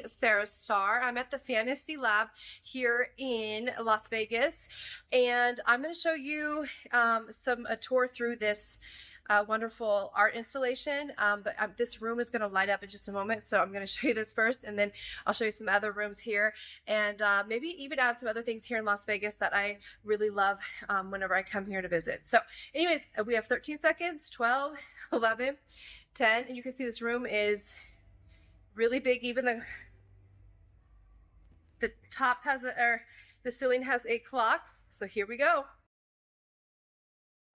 Sarah Starr. I'm at the Fantasy Lab here in Las Vegas, and I'm going to show you a tour through this wonderful art installation. But this room is going to light up in just a moment, so I'm going to show you this first, and then I'll show you some other rooms here, and maybe even add some other things here in Las Vegas that I really love whenever I come here to visit. So, anyways, we have 13 seconds, 12, 11, 10, and you can see this room is really big. Even the top has or the ceiling has a clock. So here we go.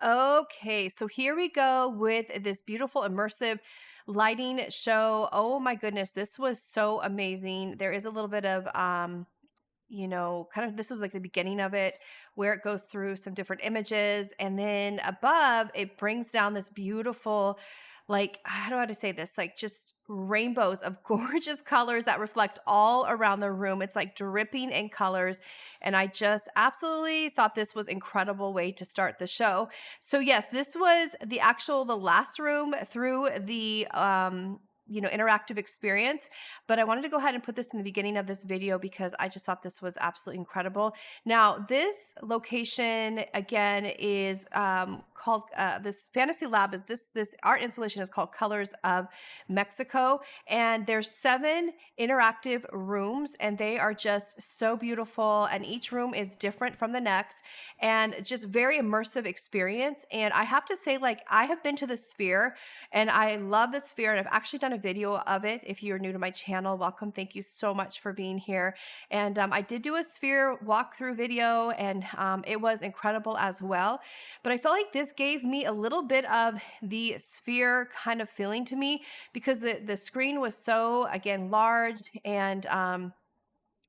Okay, so here we go with this beautiful immersive lighting show. Oh my goodness, this was so amazing. There is a little bit of kind of this was like the beginning of it where it goes through some different images, and then above it brings down this beautiful, like, how do I say this, like just rainbows of gorgeous colors that reflect all around the room. It's like dripping in colors, and I just absolutely thought this was incredible way to start the show. So yes, this was the last room through the interactive experience. But I wanted to go ahead and put this in the beginning of this video because I just thought this was absolutely incredible. Now, this location again is called this fantasy lab is this art installation is called Colors of Mexico, and there's 7 interactive rooms, and they are just so beautiful, and each room is different from the next, and just very immersive experience. And I have to say, like, I have been to the Sphere, and I love the Sphere, and I've actually done a video of it. If you're new to my channel, welcome. Thank you so much for being here. And I did do a Sphere walkthrough video, and it was incredible as well. But I felt like this gave me a little bit of the Sphere kind of feeling to me, because the screen was so, again, large, and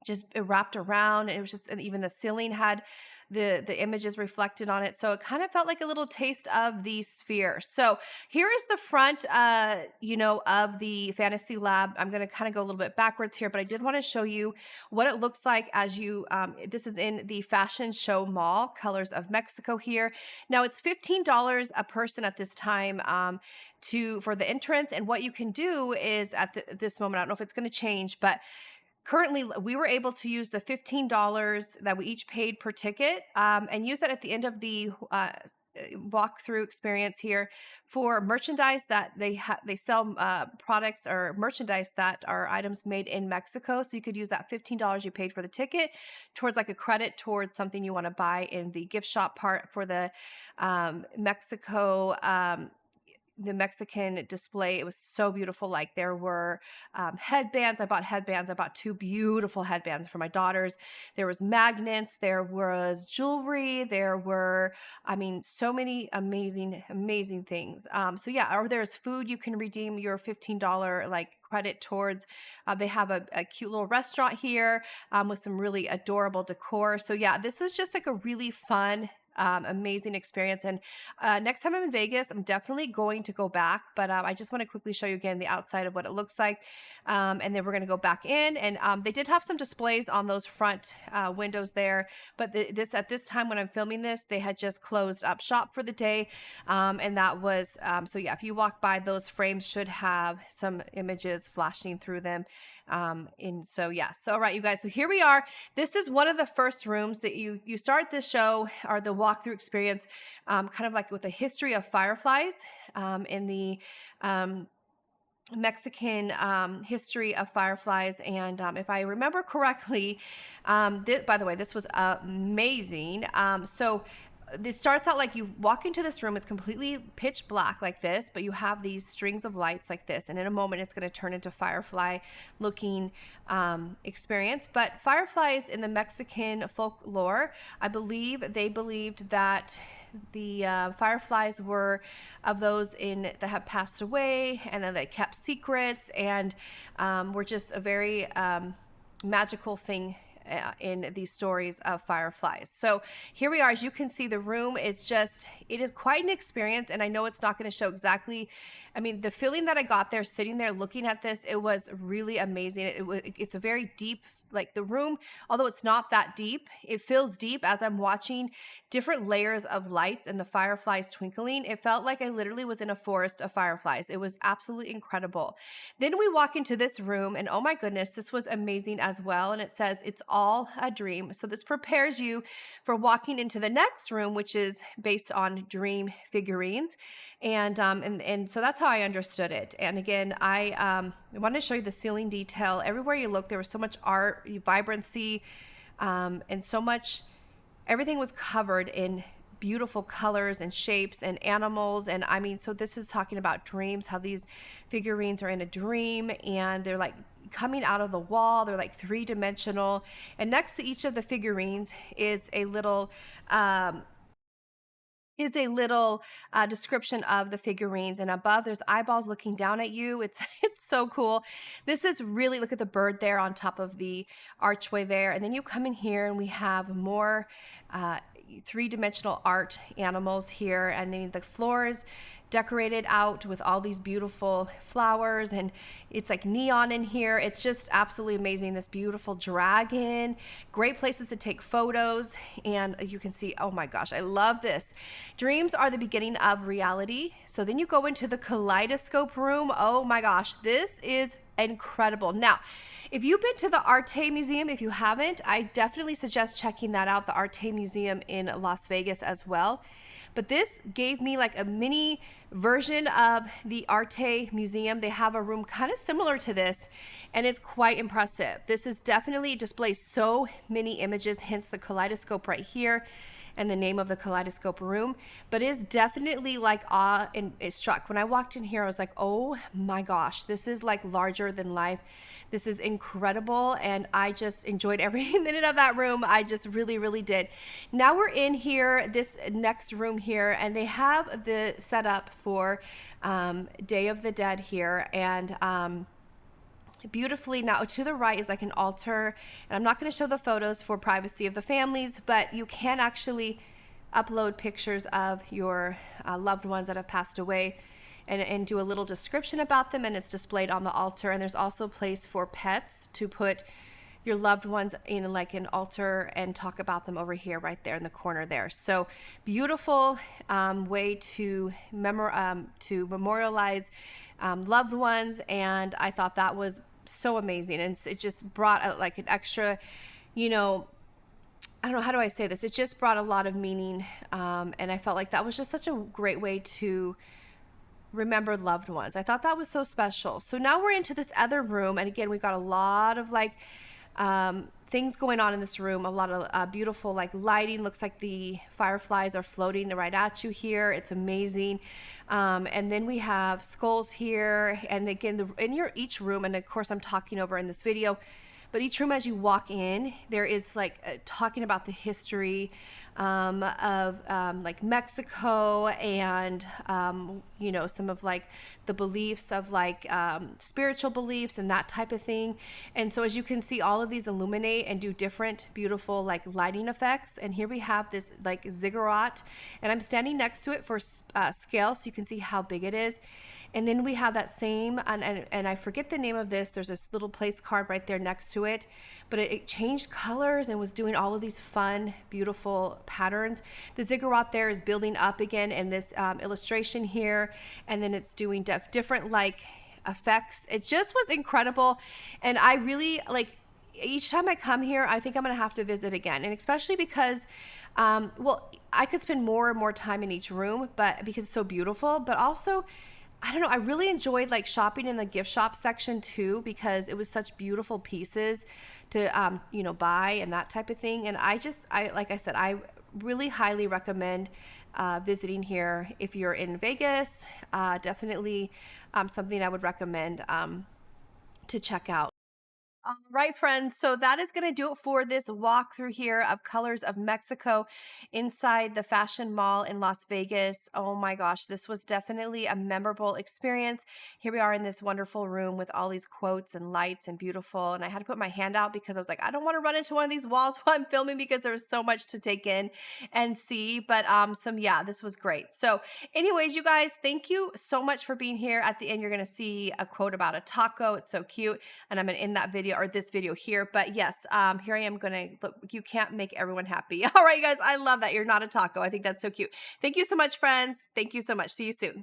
just wrapped around, and it was just, and even the ceiling had the images reflected on it, so it kind of felt like a little taste of the Sphere. So here is the front of the fantasy lab. I'm going to kind of go a little bit backwards here, but I did want to show you what it looks like as you this is in the Fashion Show Mall, Colors of Mexico here. Now it's $15 a person at this time for the entrance, and what you can do is at this moment, I don't know if it's going to change, but currently, we were able to use the $15 that we each paid per ticket, and use that at the end of the walkthrough experience here for merchandise that they sell products or merchandise that are items made in Mexico. So you could use that $15 you paid for the ticket towards like a credit towards something you want to buy in the gift shop part for the Mexico. The Mexican display. It was so beautiful. Like, there were headbands. I bought headbands. I bought 2 beautiful headbands for my daughters. There was magnets. There was jewelry. There were, I mean, so many amazing, amazing things. So yeah, or there's food you can redeem your $15 like credit towards. They have a cute little restaurant here with some really adorable decor. So yeah, this is just like a really fun, amazing experience. And next time I'm in Vegas, I'm definitely going to go back, but I just want to quickly show you again the outside of what it looks like, and then we're going to go back in. And they did have some displays on those front windows there, but at this time when I'm filming this, they had just closed up shop for the day, and that was so yeah, if you walk by, those frames should have some images flashing through them. And so yeah, so all right, you guys, so here we are. This is one of the first rooms that you start this show, or the walkthrough experience, kind of like with a history of fireflies in the Mexican history of fireflies. And if I remember correctly, by the way, this was amazing. So this starts out like you walk into this room, it's completely pitch black like this, but you have these strings of lights like this, and in a moment it's going to turn into firefly looking experience. But fireflies in the Mexican folklore, I believe they believed that the fireflies were of those that have passed away, and then they kept secrets, and were just a very magical thing in these stories of fireflies. So here we are. As you can see, the room is it is quite an experience, and I know it's not going to show exactly, I mean, the feeling that I got there sitting there looking at this, it was really amazing. It's a very deep like the room, although it's not that deep, it feels deep as I'm watching different layers of lights and the fireflies twinkling. It felt like I literally was in a forest of fireflies. It was absolutely incredible. Then we walk into this room, and oh my goodness, this was amazing as well. And it says it's all a dream. So this prepares you for walking into the next room, which is based on dream figurines. And so that's how I understood it. And again, I wanted to show you the ceiling detail. Everywhere you look, there was so much art, vibrancy, and so much. Everything was covered in beautiful colors and shapes and animals. And I mean, so this is talking about dreams, how these figurines are in a dream and they're like coming out of the wall. They're like three-dimensional. And next to each of the figurines is a little description of the figurines, and above there's eyeballs looking down at you. It's so cool. This is really, look at the bird there on top of the archway there, and then you come in here and we have more three-dimensional art animals here, and then the floor is decorated out with all these beautiful flowers, and it's like neon in here. It's just absolutely amazing. This beautiful dragon, great places to take photos, and you can see, oh my gosh, I love this. Dreams are the beginning of reality. So then you go into the Kaleidoscope room. Oh my gosh, this is incredible. Now, if you've been to the Arte Museum, if you haven't, I definitely suggest checking that out, the Arte Museum in Las Vegas as well. But this gave me like a mini version of the Arte Museum. They have a room kind of similar to this, and it's quite impressive. This is definitely displays so many images, hence the kaleidoscope right here and the name of the Kaleidoscope room. But it is definitely like awe, and it struck. When I walked in here, I was like, oh my gosh, this is like larger than life. This is incredible, and I just enjoyed every minute of that room. I just really, really did. Now we're in here, this next room here, and they have the setup for Day of the Dead here, and beautifully. Now to the right is like an altar, and I'm not going to show the photos for privacy of the families, but you can actually upload pictures of your loved ones that have passed away, and do a little description about them, and it's displayed on the altar. And there's also a place for pets to put your loved ones in like an altar and talk about them over here right there in the corner there. So beautiful way to memorialize loved ones, and I thought that was so amazing. And it just brought like an extra, you know, I don't know, how do I say this? It just brought a lot of meaning, and I felt like that was just such a great way to remember loved ones. I thought that was so special. So now we're into this other room, and again, we got a lot of like things going on in this room. A lot of beautiful like lighting. Looks like the fireflies are floating right at you here. It's amazing. And then we have skulls here, and again, each room, and of course I'm talking over in this video, but each room as you walk in, there is like talking about the history of like Mexico, and you know, some of like the beliefs of like spiritual beliefs and that type of thing. And so as you can see, all of these illuminate and do different beautiful like lighting effects. And here we have this like ziggurat, and I'm standing next to it for scale, so you can see how big it is. And then we have that same, and I forget the name of this. There's this little place card right there next to it, but it changed colors and was doing all of these fun, beautiful patterns. The ziggurat there is building up again in this illustration here, and then it's doing different like effects. It just was incredible, and I really like. Each time I come here, I think I'm gonna have to visit again, and especially because, well, I could spend more and more time in each room, but because it's so beautiful, but also, I don't know, I really enjoyed like shopping in the gift shop section too, because it was such beautiful pieces to, you know, buy and that type of thing. And like I said, I really highly recommend visiting here if you're in Vegas. Definitely something I would recommend to check out. All right, friends. So that is going to do it for this walkthrough here of Colors of Mexico inside the Fashion Mall in Las Vegas. Oh my gosh, this was definitely a memorable experience. Here we are in this wonderful room with all these quotes and lights and beautiful. And I had to put my hand out because I was like, I don't want to run into one of these walls while I'm filming, because there was so much to take in and see. But yeah, this was great. So anyways, you guys, thank you so much for being here. At the end, you're going to see a quote about a taco. It's so cute. And I'm going to end that video video or this video here. But yes, here I am gonna look. You can't make everyone happy. All right, you guys, I love that. You're not a taco. I think that's so cute. Thank you so much, friends. Thank you so much. See you soon.